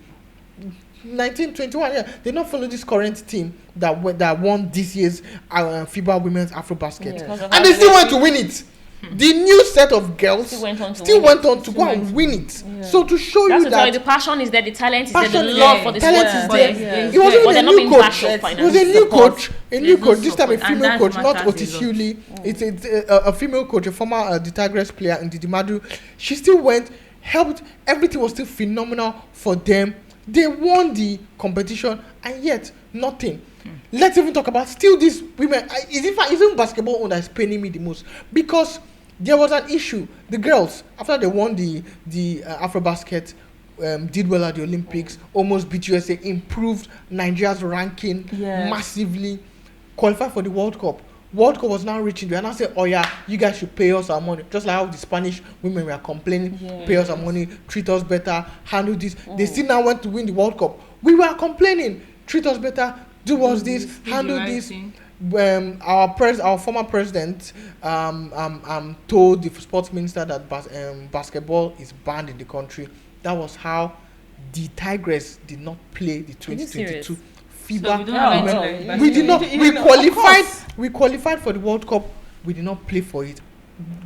Speaker 2: 19, 21, yeah, they not follow this current team that won this year's FIBA Women's Afrobasket,
Speaker 3: Yes.
Speaker 2: and they still went to win it. The new set of girls
Speaker 3: Still went on to
Speaker 2: go and win it. So to show
Speaker 3: That's
Speaker 2: you
Speaker 3: to tell you
Speaker 2: that
Speaker 3: the passion is there, the talent is there,
Speaker 2: passion
Speaker 3: the
Speaker 2: is
Speaker 3: love
Speaker 2: there,
Speaker 3: for the
Speaker 2: talent
Speaker 3: sport
Speaker 2: is
Speaker 3: is
Speaker 2: there.
Speaker 3: there.
Speaker 2: It wasn't
Speaker 3: But
Speaker 2: even
Speaker 3: they're
Speaker 2: a
Speaker 3: not
Speaker 2: new
Speaker 3: being
Speaker 2: coach.
Speaker 3: backed up
Speaker 2: It was a
Speaker 3: financially.
Speaker 2: new coach.
Speaker 4: There's no
Speaker 2: This time a
Speaker 4: support, and
Speaker 2: female
Speaker 4: that
Speaker 2: coach, not
Speaker 4: matters a
Speaker 2: Otis
Speaker 4: lot.
Speaker 2: Hewley. It's a female coach, a former the Tigers player in the Dimadu. She still went, helped. Everything was still phenomenal for them. They won the competition, and yet nothing. Let's even talk about still these women. Isn't basketball one that's paining me the most? Because there was an issue. The girls, after they won the Afrobasket, did well at the Olympics, almost beat USA, improved Nigeria's ranking massively, qualified for the World Cup. World Cup was now reaching. They are now saying, "Oh yeah, you guys should pay us our money." Just like how the Spanish women were complaining, "Pay us our money, treat us better, handle this." They still now want to win the World Cup. We were complaining, treat us better, do us this, handle
Speaker 4: the right
Speaker 2: this.
Speaker 4: thing.
Speaker 2: Our former president told the sports minister that basketball is banned in the country. That was how the Tigress did not play the 2022 FIBA.
Speaker 4: So we don't have
Speaker 1: No,
Speaker 4: anything like
Speaker 2: We did not.
Speaker 1: You
Speaker 2: We
Speaker 1: know, of
Speaker 2: qualified.
Speaker 1: course.
Speaker 2: We qualified for the World Cup. We did not play for it.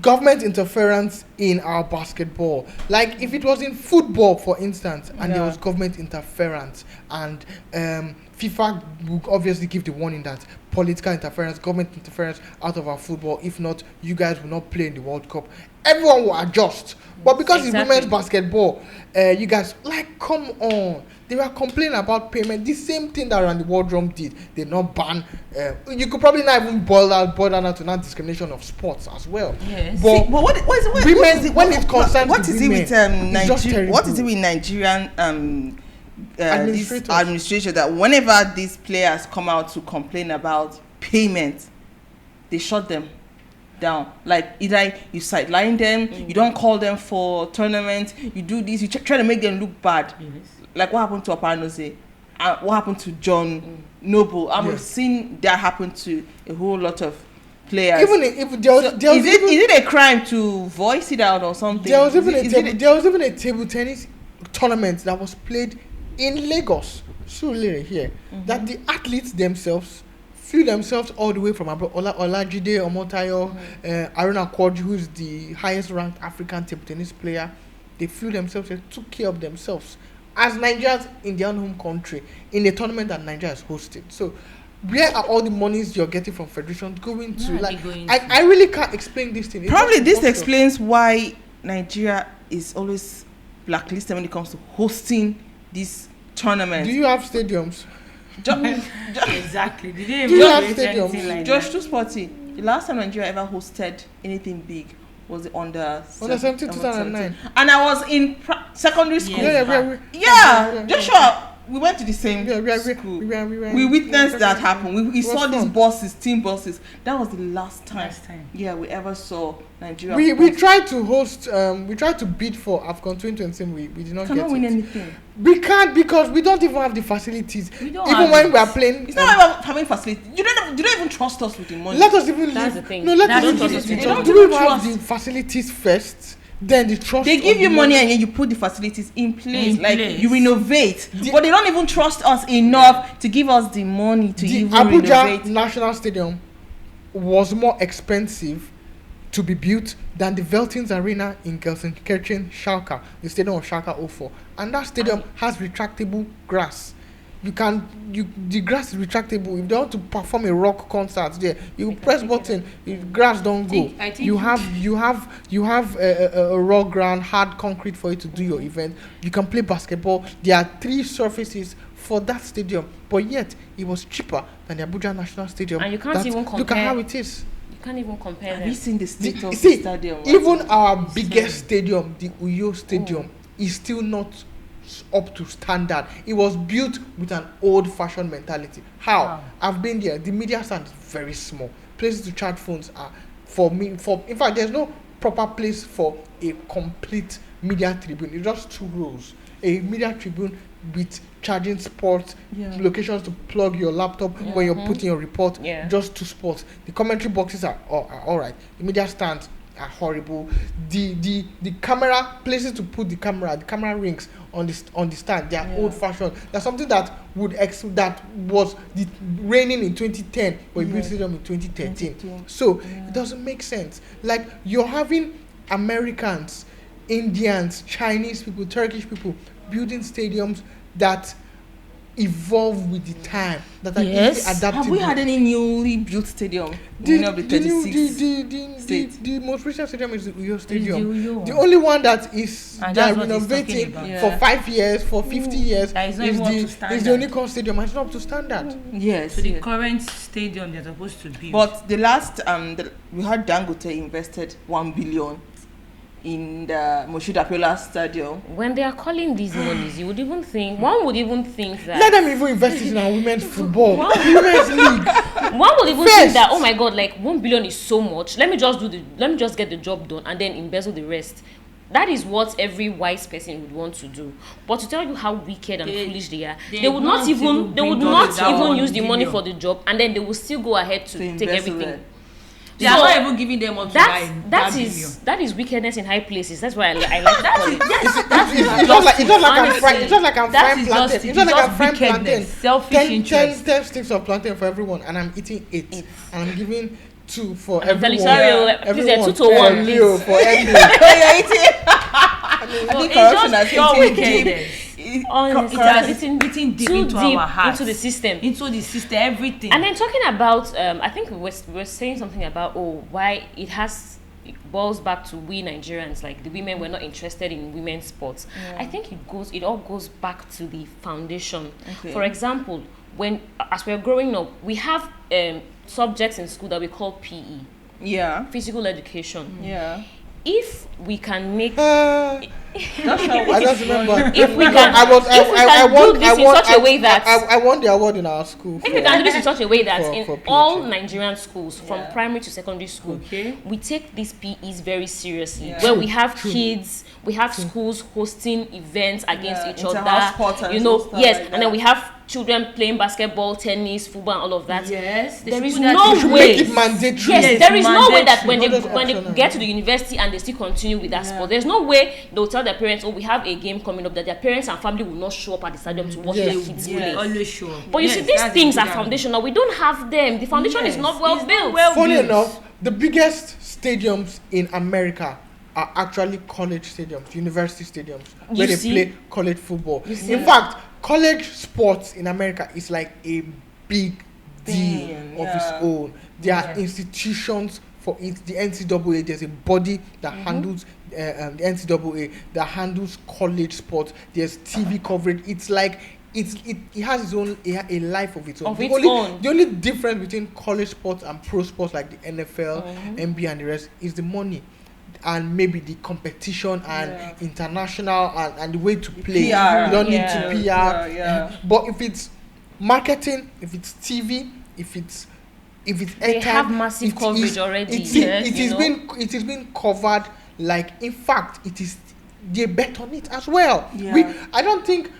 Speaker 2: Government interference in our basketball. Like if it was in football, for instance, and there was government interference, and FIFA would obviously give the warning that political interference, government interference out of our football. If not, you guys will not play in the World Cup. Everyone will adjust. But because it's women's basketball, you guys, like, come on. They were complaining about payment. The same thing that Randy Wardrum did. They not ban. You could probably not even boil that to non-discrimination of sports as well.
Speaker 4: Yes.
Speaker 2: But
Speaker 1: what is
Speaker 2: when it concerns
Speaker 1: what
Speaker 2: the
Speaker 1: is it with
Speaker 2: women, it's just
Speaker 1: Nigeria? What is it
Speaker 2: terrible.
Speaker 1: with Nigerian this
Speaker 2: Administrators.
Speaker 1: administration that whenever these players come out to complain about payment, they shut them down? Like either you sideline them, you don't call them for tournaments, you do this, you try to make them look bad.
Speaker 4: Yes.
Speaker 1: Like what happened to Opanose, what happened to John Noble. We've seen that happen to a whole lot of players.
Speaker 2: Even if there was,
Speaker 1: So is it a crime to voice it out or something?
Speaker 2: there was even
Speaker 1: Is it-
Speaker 2: a table tennis tournament that was played in Lagos, Surulere here, that the athletes themselves flew themselves all the way from abroad. Olajide Omotayo, Aruna Kwadju, who is the highest ranked African table tennis player, they flew themselves and took care of themselves as Nigerians in their own home country in a tournament that Nigeria has hosted. So where are all the monies you're getting from federations going to?
Speaker 4: Where are
Speaker 2: Like,
Speaker 4: they going
Speaker 2: I really can't explain this thing. It's
Speaker 1: Probably
Speaker 2: just
Speaker 1: this
Speaker 2: impossible.
Speaker 1: explains why Nigeria is always blacklisted when it comes to hosting these tournaments.
Speaker 2: Do you have stadiums?
Speaker 4: Exactly. Did they
Speaker 2: Do you have
Speaker 4: even create
Speaker 2: stadiums?
Speaker 4: anything like
Speaker 1: Josh,
Speaker 4: that?
Speaker 1: too sporty. The last time Nigeria ever hosted anything big was it under
Speaker 2: 17, 2009.
Speaker 1: And I was in secondary school.
Speaker 2: Yeah.
Speaker 1: Joshua, we went to the same school. We witnessed that happen. We saw these buses, team buses. That was the last time. Yeah, we ever saw Nigeria.
Speaker 2: We tried to host. We tried to bid for AFCON 2027. We did not get it.
Speaker 1: Cannot win anything.
Speaker 2: We can't because we don't even have the facilities. Even when we are playing,
Speaker 1: it's not about having facilities. You don't even trust us with the money.
Speaker 2: Let us even
Speaker 3: That's
Speaker 2: leave.
Speaker 3: the thing.
Speaker 2: No, let us
Speaker 3: Don't
Speaker 2: even
Speaker 3: trust us
Speaker 2: leave.
Speaker 3: with
Speaker 2: Do
Speaker 3: money.
Speaker 2: we have the facilities first? Then the trust.
Speaker 1: They give you money and then you put the facilities in place. You renovate, but they don't even trust us enough to give us the money to even
Speaker 2: Abuja
Speaker 1: renovate.
Speaker 2: National Stadium was more expensive to be built than the Veltins Arena in Gelsenkirchen, Schalke, the stadium of Schalke 04. And that stadium has retractable grass. The grass is retractable. If they want to perform a rock concert there, you press button, the grass don't go. You have a raw ground, hard concrete for you to do your event. You can play basketball. There are 3 surfaces for that stadium, but yet it was cheaper than the Abuja National Stadium.
Speaker 3: And you can't even compare.
Speaker 2: Look at how it is.
Speaker 3: You can't even compare.
Speaker 1: Have you seen the state of the
Speaker 2: See,
Speaker 1: stadium?
Speaker 2: even our biggest stadium, the Uyo Stadium, is still not up to standard. It was built with an old-fashioned mentality. How? I've been there. The media stand is very small. Places to charge phones are in fact, there's no proper place for a complete media tribune. It's just 2 rows. A media tribune with charging spots, locations to plug your laptop when you're putting your report. Just 2 spots. The commentary boxes are all right. The media stands are horrible. The camera places to put the camera rings on the stand, they are old-fashioned. That's something that that was raining in 2010 but built stadium in 2013. So it doesn't make sense. Like, you're having Americans, Indians, Chinese people, Turkish people building stadiums that evolve with the time, that are easily adaptable.
Speaker 1: Have we had any newly built stadium? The
Speaker 2: most recent stadium is the Uyo Stadium. The only one that is they are renovating for 5 years, for 50 years is the Unicorn Stadium. It's not up to standard.
Speaker 1: Yes.
Speaker 4: So the current stadium they're supposed to build.
Speaker 1: But the last we had Dangote invested 1 billion in the Moshood Abiola Stadium.
Speaker 3: When they are calling these monies, one would even think that.
Speaker 2: Let them even invest it in our women's football, women's league.
Speaker 3: One would even think that, oh my God, like 1 billion is so much. Let me just get the job done and then embezzle the rest. That is what every wise person would want to do. But to tell you how wicked and foolish they are, they would not even use the money for the job, and then they will still go ahead to take everything.
Speaker 4: They are not even giving them up to buy.
Speaker 3: That is wickedness in high places. That's why I like that.
Speaker 2: It's not like I'm frying plantain. It's not like I'm frying plantain.
Speaker 4: Selfish interest.
Speaker 2: 10 sticks of plantain for everyone, and I'm eating 8, and I'm giving 2 for everyone.
Speaker 3: Please, 2 to 1.
Speaker 2: Leo for everyone.
Speaker 1: I think corruption has
Speaker 4: pure wickedness.
Speaker 3: Honestly,
Speaker 4: it has eaten deep into our hearts,
Speaker 3: into the system,
Speaker 4: everything.
Speaker 3: And then talking about, I think we were saying something about why it boils back to we Nigerians, like the women were not interested in women's sports. I think it all goes back to the foundation. For example, as we're growing up, we have subjects in school that we call PE, physical education. If we can make
Speaker 2: I just remember.
Speaker 3: If we can do this in such a way that
Speaker 2: I won the award in our school.
Speaker 3: If we can do this in such a way that in all Nigerian schools, from primary to secondary school, we take these PEs very seriously. Where we have kids, we have schools hosting events against each other. And then we have children playing basketball, tennis, football, and all of that. There is no way.
Speaker 2: Make it mandatory.
Speaker 3: There is no way that when they get to the university and they still continue with that sport, there's no way they'll tell their parents, we have a game coming up, that their parents and family will not show up at the stadium to watch their kids play.
Speaker 4: Always show up.
Speaker 3: But you see, these things are foundational. We don't have them. The foundation is not well built.
Speaker 2: Funny enough, the biggest stadiums in America are actually college stadiums, university stadiums, where they play college football. In fact, college sports in America is like a big deal of its own. There are institutions for it. The NCAA, there's a body that handles the NCAA that handles college sports. There's TV coverage. It's like it has its own a life of its own. The only difference between college sports and pro sports like the NFL, NBA, and the rest is the money. and maybe the competition and international and the way to play.
Speaker 1: PR.
Speaker 2: You don't need to PR.
Speaker 1: Yeah.
Speaker 2: But if it's marketing, if it's TV, if it's
Speaker 3: They
Speaker 2: airtime,
Speaker 3: have massive
Speaker 2: it
Speaker 3: coverage
Speaker 2: is-
Speaker 3: already.
Speaker 2: it is being covered. Like, in fact, it is, they bet on it as well.
Speaker 1: Yeah.
Speaker 2: I don't think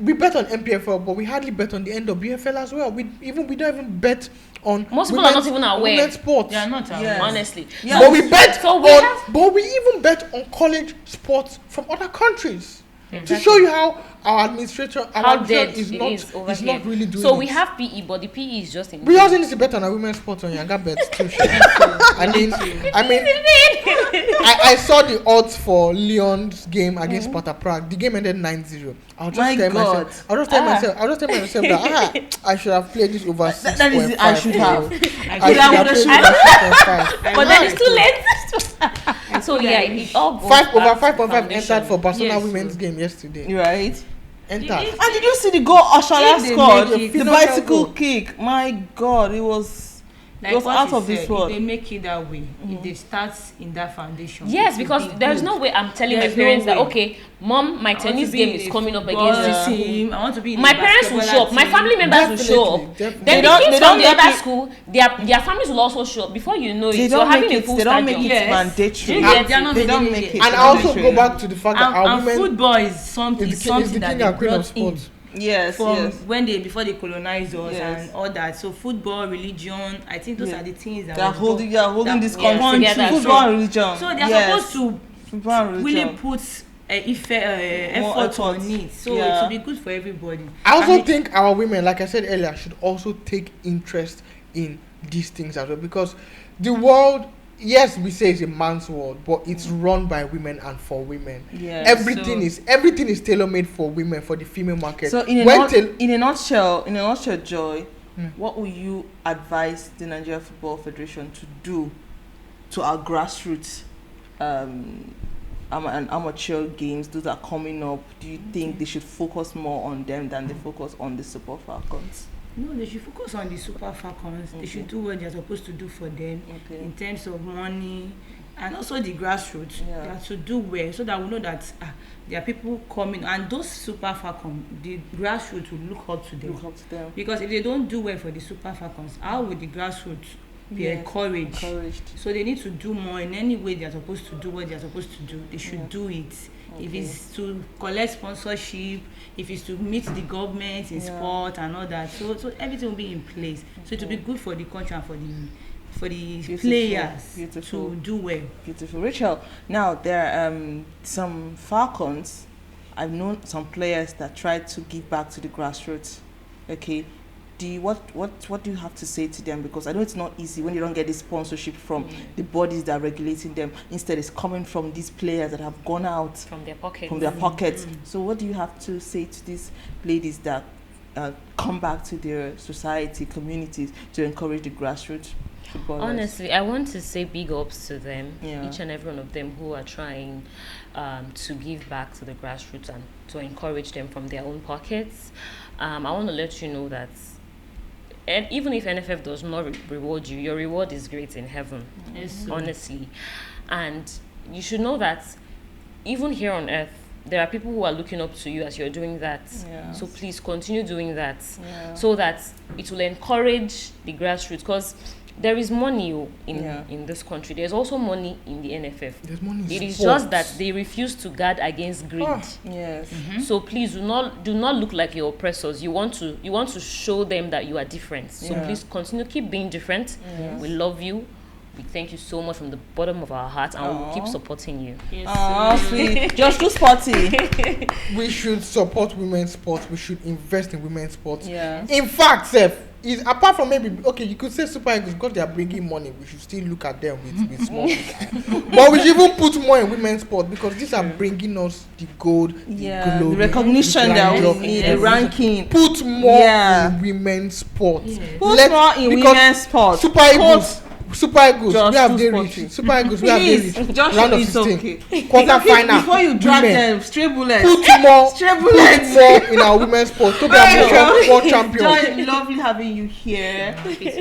Speaker 2: we bet on MPFL, but we hardly bet on the NWFL as well. We don't even bet on
Speaker 3: Most people are not even aware.
Speaker 2: women's sports.
Speaker 4: They are not aware.
Speaker 1: Yes.
Speaker 3: Honestly.
Speaker 1: Yeah.
Speaker 2: But we bet
Speaker 3: So we
Speaker 2: on,
Speaker 3: have-
Speaker 2: but we even bet on college sports from other countries to
Speaker 3: Exactly.
Speaker 2: show you how our administration
Speaker 3: dead
Speaker 2: is
Speaker 3: it
Speaker 2: not
Speaker 3: is over
Speaker 2: is
Speaker 3: here.
Speaker 2: not really doing
Speaker 3: So
Speaker 2: it.
Speaker 3: we have PE, but the PE is just in.
Speaker 2: We also need to bet on our women's sports on Younger Bets too. I saw the odds for Lyon's game against Sparta Prague. The game ended 9-0. I'll just tell myself that I should have played this over 6.5.
Speaker 1: That is it, I should have.
Speaker 2: I should have played this over 6.5.
Speaker 3: But then it's too late. So yeah, it all goes
Speaker 2: Five over
Speaker 3: back to
Speaker 2: 5.5
Speaker 3: foundation.
Speaker 2: entered for Barcelona
Speaker 4: Yes,
Speaker 2: women's game yesterday.
Speaker 1: Right.
Speaker 2: Entered.
Speaker 1: And did you see the goal Oshala
Speaker 4: If they
Speaker 1: scored?
Speaker 4: make it-
Speaker 1: The
Speaker 2: Phenomenal
Speaker 1: bicycle
Speaker 2: goal.
Speaker 1: kick. My God, it was
Speaker 4: Like what
Speaker 1: out
Speaker 4: he
Speaker 1: of this
Speaker 4: said,
Speaker 1: world.
Speaker 4: if they make it that way, if they start in that foundation.
Speaker 3: Yes,
Speaker 4: it will
Speaker 3: because
Speaker 4: be
Speaker 3: there's
Speaker 4: good.
Speaker 3: no way I'm telling my
Speaker 4: There's no
Speaker 3: parents that
Speaker 4: way.
Speaker 3: okay, mom, my
Speaker 4: I want to
Speaker 3: tennis
Speaker 4: be
Speaker 3: game
Speaker 4: in
Speaker 3: is
Speaker 4: a
Speaker 3: coming up
Speaker 4: football
Speaker 3: against you.
Speaker 4: team. I want to be in
Speaker 3: My
Speaker 4: a
Speaker 3: parents will
Speaker 4: basketballer
Speaker 3: show up. My
Speaker 4: team.
Speaker 3: family members will show up.
Speaker 2: Definitely.
Speaker 3: Then
Speaker 1: They
Speaker 3: the
Speaker 1: don't-
Speaker 3: kids
Speaker 1: they
Speaker 3: from
Speaker 1: don't
Speaker 3: the
Speaker 1: make
Speaker 3: other
Speaker 1: it-
Speaker 3: school, their families will also show up. Before you know
Speaker 1: They
Speaker 3: it, you're
Speaker 1: don't
Speaker 3: having
Speaker 1: make
Speaker 3: a
Speaker 1: it.
Speaker 3: full
Speaker 1: They don't
Speaker 3: stadium.
Speaker 1: make it
Speaker 4: Yes.
Speaker 1: mandatory.
Speaker 3: Yeah,
Speaker 4: They are not
Speaker 1: They don't
Speaker 4: doing
Speaker 1: make it.
Speaker 2: And I also go back to the fact that our
Speaker 4: and
Speaker 2: women
Speaker 4: football is something,
Speaker 2: is the
Speaker 4: something
Speaker 2: king
Speaker 4: that
Speaker 2: and
Speaker 4: they
Speaker 2: queen of
Speaker 4: brought in
Speaker 2: sports.
Speaker 1: Yes,
Speaker 4: from
Speaker 1: yes.
Speaker 4: when before they colonized us
Speaker 1: Yes.
Speaker 4: and all that. So football, religion, I think those
Speaker 1: Yeah.
Speaker 4: are the things that
Speaker 1: They are
Speaker 4: was
Speaker 1: holding
Speaker 4: that
Speaker 1: this
Speaker 3: yeah,
Speaker 1: country.
Speaker 3: together.
Speaker 1: Football and religion.
Speaker 4: So they are
Speaker 1: Yes.
Speaker 4: supposed to
Speaker 1: Football and
Speaker 4: really
Speaker 1: religion.
Speaker 4: put effort on it. So
Speaker 1: Yeah.
Speaker 4: it will be good for everybody.
Speaker 2: I also
Speaker 4: And
Speaker 2: think our women, like I said earlier, should also take interest in these things as well, because the world, yes, we say it's a man's world, but it's run by women and for women.
Speaker 1: Yes.
Speaker 2: Everything is tailor made for women, for the female market.
Speaker 1: So in a nutshell, Joy, what will you advise the Nigerian Football Federation to do to our grassroots and amateur games, those are coming up? Do you think they should focus more on them than they focus on the Super Falcons?
Speaker 4: no, they should focus on the Super Falcons. They should do what they're supposed to do for them in terms of money and also the grassroots.
Speaker 1: Yeah.
Speaker 4: They have to do well so that we know that there are people coming, and those Super Falcons, the grassroots will look up to them.
Speaker 1: Look up to them.
Speaker 4: Because if they don't do well for the Super Falcons, how will the grassroots be
Speaker 1: Yes,
Speaker 4: encouraged? So they need to do more in any way they are supposed to do what they are supposed to do. They should do it. If it's to collect sponsorship, if it's to meet the government in sport and all that, so everything will be in place. So it will be good for the country and for the players to do well.
Speaker 1: Beautiful. Rachel, now there are some Falcons. I've known some players that tried to give back to the grassroots. Okay, what do you have to say to them? Because I know it's not easy when you don't get the sponsorship from the bodies that are regulating them. Instead, it's coming from these players that have gone out
Speaker 3: From their pockets.
Speaker 1: from their pockets. So what do you have to say to these ladies that come back to their society, communities, to encourage the grassroots footballers?
Speaker 3: Honestly, I want to say big ups to them,
Speaker 1: Yeah.
Speaker 3: each and every one of them who are trying to give back to the grassroots and to encourage them from their own pockets. I want to let you know that, and even if NFF does not reward you, your reward is great in heaven,
Speaker 4: Yes.
Speaker 3: honestly. And you should know that even here on earth, there are people who are looking up to you as you're doing that.
Speaker 1: Yeah.
Speaker 3: So please continue doing that,
Speaker 1: Yeah.
Speaker 3: so that it will encourage the grassroots, because there is money in this country. There's also money in the NFF.
Speaker 2: There's money in
Speaker 3: It is
Speaker 2: sports.
Speaker 3: just that they refuse to guard against greed.
Speaker 1: Yes.
Speaker 3: So please do not look like your oppressors. You want to show them that you are different. So
Speaker 1: Yeah.
Speaker 3: please continue, keep being different.
Speaker 1: Yes.
Speaker 3: We love you. We thank you so much from the bottom of our hearts, and we will keep
Speaker 1: Aw.
Speaker 3: supporting you.
Speaker 4: Yes,
Speaker 1: Oh,
Speaker 4: sir.
Speaker 1: sweet. Just too sporty.
Speaker 2: We should support women's sports. We should invest in women's sports.
Speaker 1: Yeah.
Speaker 2: In fact, Seth, is apart from maybe you could say Super Eagles because they are bringing money. We should still look at them with small eye. But we should even put more in women's sport, because these are bringing us the gold,
Speaker 1: Yeah.
Speaker 2: the glory,
Speaker 1: The recognition
Speaker 2: the
Speaker 1: that we
Speaker 2: grandeur,
Speaker 1: need, the
Speaker 2: everything.
Speaker 1: ranking.
Speaker 2: Put more
Speaker 1: Yeah.
Speaker 2: in women's sports.
Speaker 4: Yes.
Speaker 1: Put
Speaker 2: Let-
Speaker 1: more in
Speaker 2: because
Speaker 1: women's sports.
Speaker 2: Super Eagles, Super Eagles,
Speaker 4: Just
Speaker 2: we have
Speaker 4: too
Speaker 2: they
Speaker 4: sporty.
Speaker 2: reached. Super Eagles, we have they
Speaker 4: Please,
Speaker 2: reached.
Speaker 4: just
Speaker 2: Round of
Speaker 4: it's
Speaker 2: 16.
Speaker 4: okay.
Speaker 2: Quarter
Speaker 4: It's okay
Speaker 2: final.
Speaker 4: before you drag
Speaker 2: women.
Speaker 4: them straight bullets.
Speaker 2: Put more,
Speaker 1: Straight
Speaker 2: put
Speaker 1: bullets.
Speaker 2: more in our women's sport. To be a world champion.
Speaker 1: Joy, lovely having you here.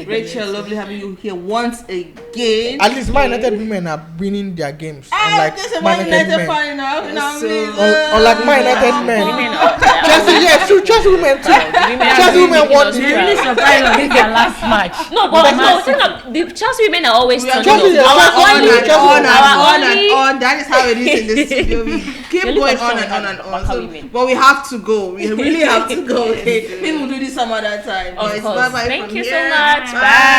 Speaker 1: Rachel, lovely having you here once again.
Speaker 2: At least Man United women are winning their games. Unlike
Speaker 1: This is
Speaker 2: Man
Speaker 1: Man
Speaker 2: United
Speaker 1: United
Speaker 2: men.
Speaker 1: final. Now, please.
Speaker 2: Unlike Man United men.
Speaker 3: Women are
Speaker 2: Chelsea, yes, true. Chelsea women too. Chelsea women won
Speaker 4: They
Speaker 2: it.
Speaker 4: really surprised us in their last match.
Speaker 3: No, but the Chelsea women are always
Speaker 1: We are
Speaker 3: turning
Speaker 2: Chelsea,
Speaker 3: up.
Speaker 2: yeah,
Speaker 1: on
Speaker 2: Chelsea,
Speaker 1: and
Speaker 2: Chelsea,
Speaker 1: on and
Speaker 3: our
Speaker 1: on and
Speaker 3: only-
Speaker 1: on. That is how it is in this studio. We keep
Speaker 3: The only
Speaker 1: going
Speaker 3: question
Speaker 1: on
Speaker 3: we
Speaker 1: and
Speaker 3: have
Speaker 1: on and
Speaker 3: is
Speaker 1: on.
Speaker 3: Baka
Speaker 1: So,
Speaker 3: women.
Speaker 1: but we have to go. We really have to go. Okay, we will do this some other time.
Speaker 3: Of
Speaker 1: But it's
Speaker 3: course.
Speaker 1: bye-bye
Speaker 3: Thank
Speaker 1: from
Speaker 3: you so
Speaker 1: here.
Speaker 3: much.
Speaker 1: Bye.
Speaker 3: Bye.